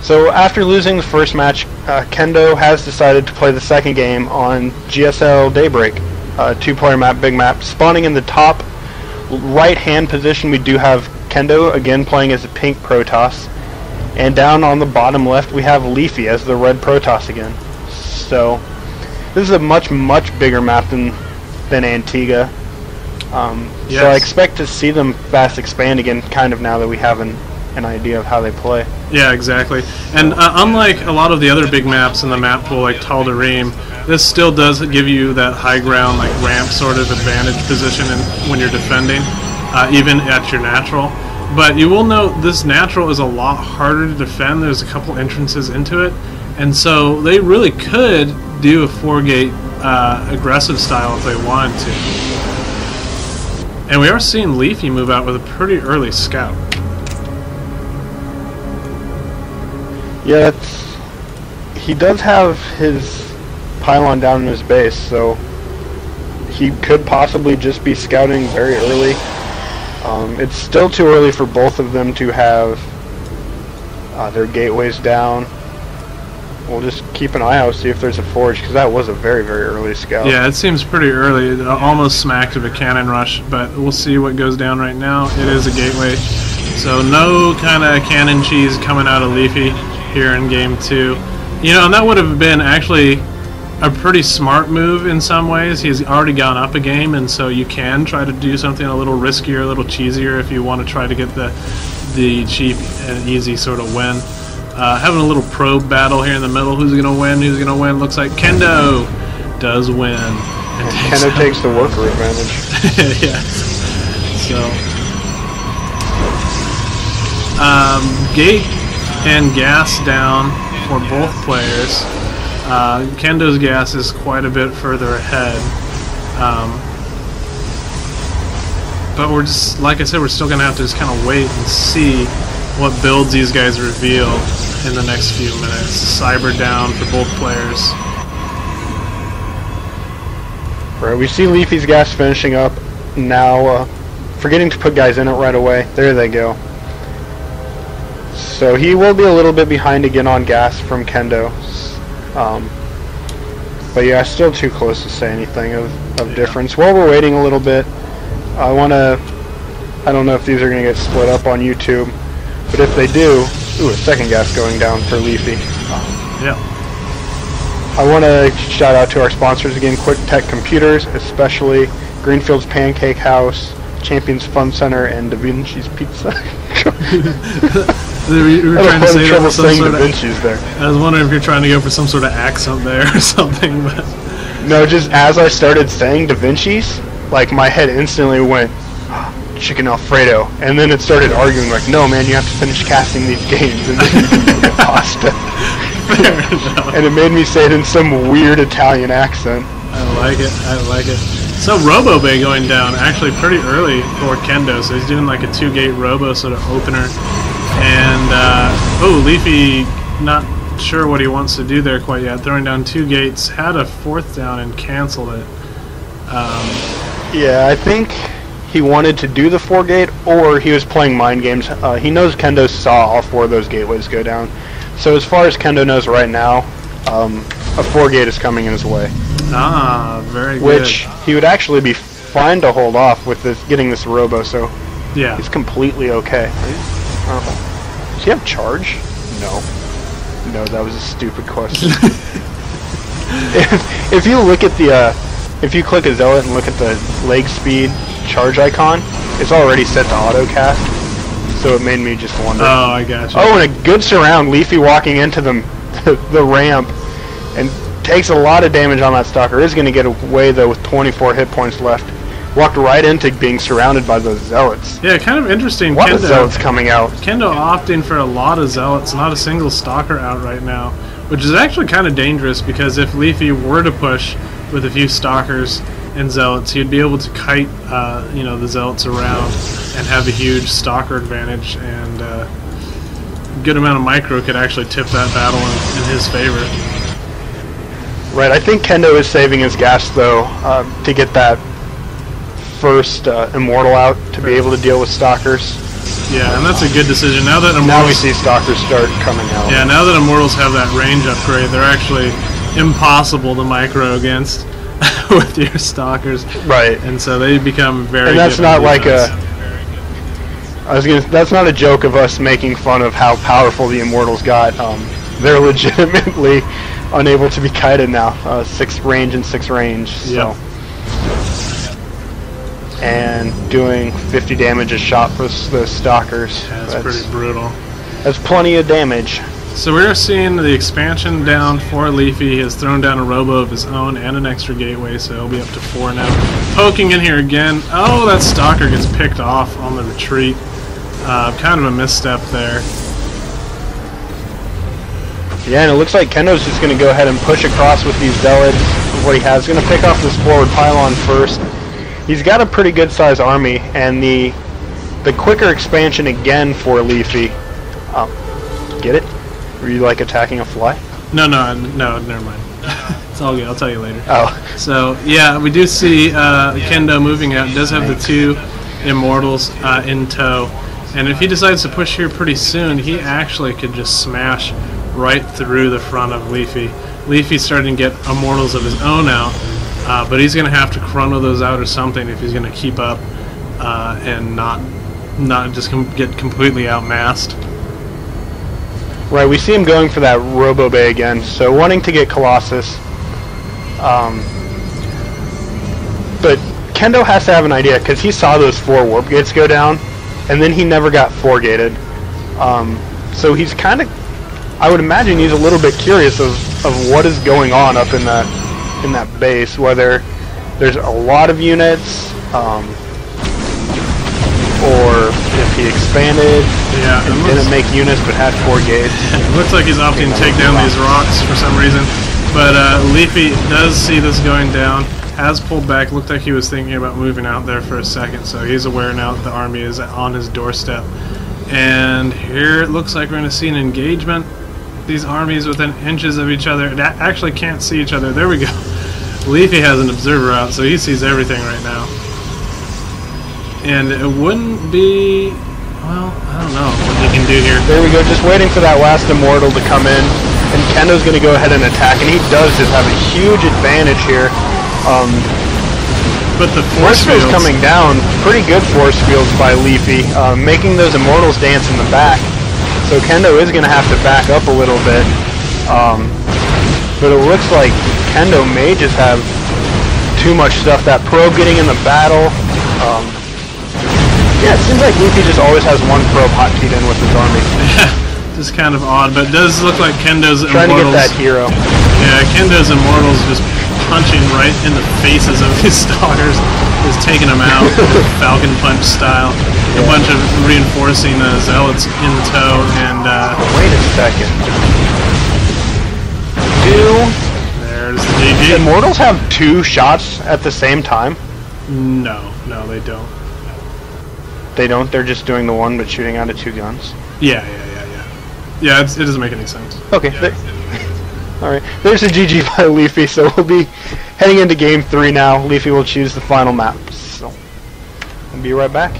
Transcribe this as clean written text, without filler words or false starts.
So after losing the first match, Kendo has decided to play the second game on GSL Daybreak, 2-player map, big map. Spawning in the top right-hand position, we do have Kendo, again playing as a pink Protoss. And down on the bottom left, we have Leafy as the red Protoss again. So this is a much, much bigger map than Antigua. Yes. So I expect to see them fast expand again, kind of now that we have an idea of how they play. Yeah, exactly. And unlike a lot of the other big maps in the map pool, like Tal'Darim, this still does give you that high ground, like ramp sort of advantage position when you're defending, even at your natural. But you will note this natural is a lot harder to defend. There's a couple entrances into it, and so they really could do a 4-gate aggressive style if they wanted to. And we are seeing Leafy move out with a pretty early scout. Yeah, he does have his pylon down in his base, so he could possibly just be scouting very early. It's still too early for both of them to have their gateways down. We'll just keep an eye out, see if there's a forge, because that was a very, very early scout. Yeah, it seems pretty early. It almost smacked of a cannon rush, but we'll see what goes down right now. It is a gateway, so no kind of cannon cheese coming out of Leafy here in Game 2. You know, and that would have been actually a pretty smart move in some ways. He's already gone up a game, and so you can try to do something a little riskier, a little cheesier if you want to try to get the cheap and easy sort of win. Having a little probe battle here in the middle. Who's going to win? Who's going to win? Looks like Kendo does win. And Kendo takes the worker advantage. Yeah. So, gate and gas down for both players. Kendo's gas is quite a bit further ahead. But we're just, like I said, we're still going to have to just kind of wait and see what builds these guys reveal in the next few minutes. Cyber down for both players. Right, we see Leafy's gas finishing up now, forgetting to put guys in it right away. There they go. So he will be a little bit behind again on gas from Kendo. But yeah, still too close to say anything of difference. While we're waiting a little bit, I don't know if these are going to get split up on YouTube, but if they do, ooh, a second gas going down for Leafy. Yeah. I want to shout out to our sponsors again, Quick Tech Computers, especially Greenfield's Pancake House, Champions Fun Center, and Da Vinci's Pizza. You were trying to say trouble saying sort Da Vinci's there. I was wondering if you're trying to go for some sort of accent there or something. But no, just as I started saying Da Vinci's, like my head instantly went, chicken Alfredo, and then it started arguing like, no man, you have to finish casting these games and then you can get pasta. fair enough. And it made me say it in some weird Italian accent. I like it. I like it. So Robo Bay going down actually pretty early for Kendo, so he's doing like a 2-gate Robo sort of opener. And oh, Leafy not sure what he wants to do there quite yet. Throwing down 2 gates, had a 4th down and canceled it. Yeah, I think he wanted to do the 4-gate, or he was playing mind games. He knows Kendo saw all 4 of those gateways go down. So as far as Kendo knows right now, a 4-gate is coming in his way. Ah, very good. Which he would actually be fine to hold off with this, getting this Robo, so yeah, he's completely okay. Does he have charge? No. No, that was a stupid question. if you look at the, if you click a Zealot and look at the leg speed charge icon, it's already set to auto cast, so it made me just wonder. Oh, I gotcha. Oh, and a good surround, Leafy walking into the ramp, and takes a lot of damage on that Stalker. Is going to get away though with 24 hit points left. Walked right into being surrounded by those Zealots. Yeah, kind of interesting. A lot of Zealots coming out. Kendo opting for a lot of Zealots, not a single Stalker out right now, which is actually kind of dangerous because if Leafy were to push with a few Stalkers and Zealots, he'd be able to kite you know, the Zealots around and have a huge Stalker advantage, and a good amount of micro could actually tip that battle in his favor. Right, I think Kendo is saving his gas though to get that first Immortal out to be able to deal with Stalkers. Yeah, and that's a good decision. Now that Now we Immortals, see Stalkers start coming out. yeah, now that Immortals have that range upgrade, they're actually impossible to micro against with your Stalkers. Right. And so they become very. And that's good not in like defense. that's not a joke of us making fun of how powerful the Immortals got. They're legitimately unable to be kited now. 6 range and 6 range. So. Yep. And doing 50 damage a shot for the Stalkers. Yeah, that's pretty brutal. That's plenty of damage. So we're seeing the expansion down for Leafy. He has thrown down a robo of his own and an extra gateway, so he'll be up to 4 now. Poking in here again. Oh, that Stalker gets picked off on the retreat. Kind of a misstep there. Yeah, and it looks like Kendo's just going to go ahead and push across with these Zealots. What he has, he's going to pick off this forward pylon first. He's got a pretty good size army, and the quicker expansion again for Leafy. Get it? Were you like attacking a fly? No, never mind. It's all good. I'll tell you later. Oh. So yeah, we do see Kendo moving out. He does have the 2 Immortals in tow, and if he decides to push here pretty soon, he actually could just smash right through the front of Leafy. Leafy's starting to get Immortals of his own out, but he's going to have to chrono those out or something if he's going to keep up and not just get completely outmassed. Right, we see him going for that Robo Bay again, so wanting to get Colossus. But Kendo has to have an idea, because he saw those 4 warp gates go down, and then he never got 4 gated. So he's kind of, I would imagine he's a little bit curious of what is going on up in that base, whether there's a lot of units, or if he expanded and didn't make units but had 4 gates. It looks like he's opting to take down these rocks for some reason. But Leafy does see this going down, has pulled back, looked like he was thinking about moving out there for a second, so he's aware now that the army is on his doorstep. And here it looks like we're going to see an engagement. These armies within inches of each other actually can't see each other. There we go. Leafy has an observer out, so he sees everything right now. And it wouldn't be, well, I don't know what he can do here. There we go, just waiting for that last Immortal to come in. And Kendo's going to go ahead and attack, and he does just have a huge advantage here. But the force fields coming down, pretty good force fields by Leafy, making those Immortals dance in the back. So Kendo is going to have to back up a little bit. But it looks like Kendo may just have too much stuff. That probe getting in the battle. Yeah, it seems like Leafy just always has 1 probe hotkeyed in with his army. Just kind of odd, but it does look like Kendo's Trying Immortals. to get that hero. Yeah, Kendo's Immortals just punching right in the faces of his Stalkers, just taking them out, Falcon Punch style. Yeah. A bunch of reinforcing Zealots in tow, and wait a second. There's the GG. Do Immortals have 2 shots at the same time? No, they don't. They don't? They're just doing the one but shooting out of 2 guns? Yeah. Yeah, it doesn't make any sense. Okay. Alright. There's a GG by Leafy, so we'll be heading into Game 3 now. Leafy will choose the final map. So, we'll be right back.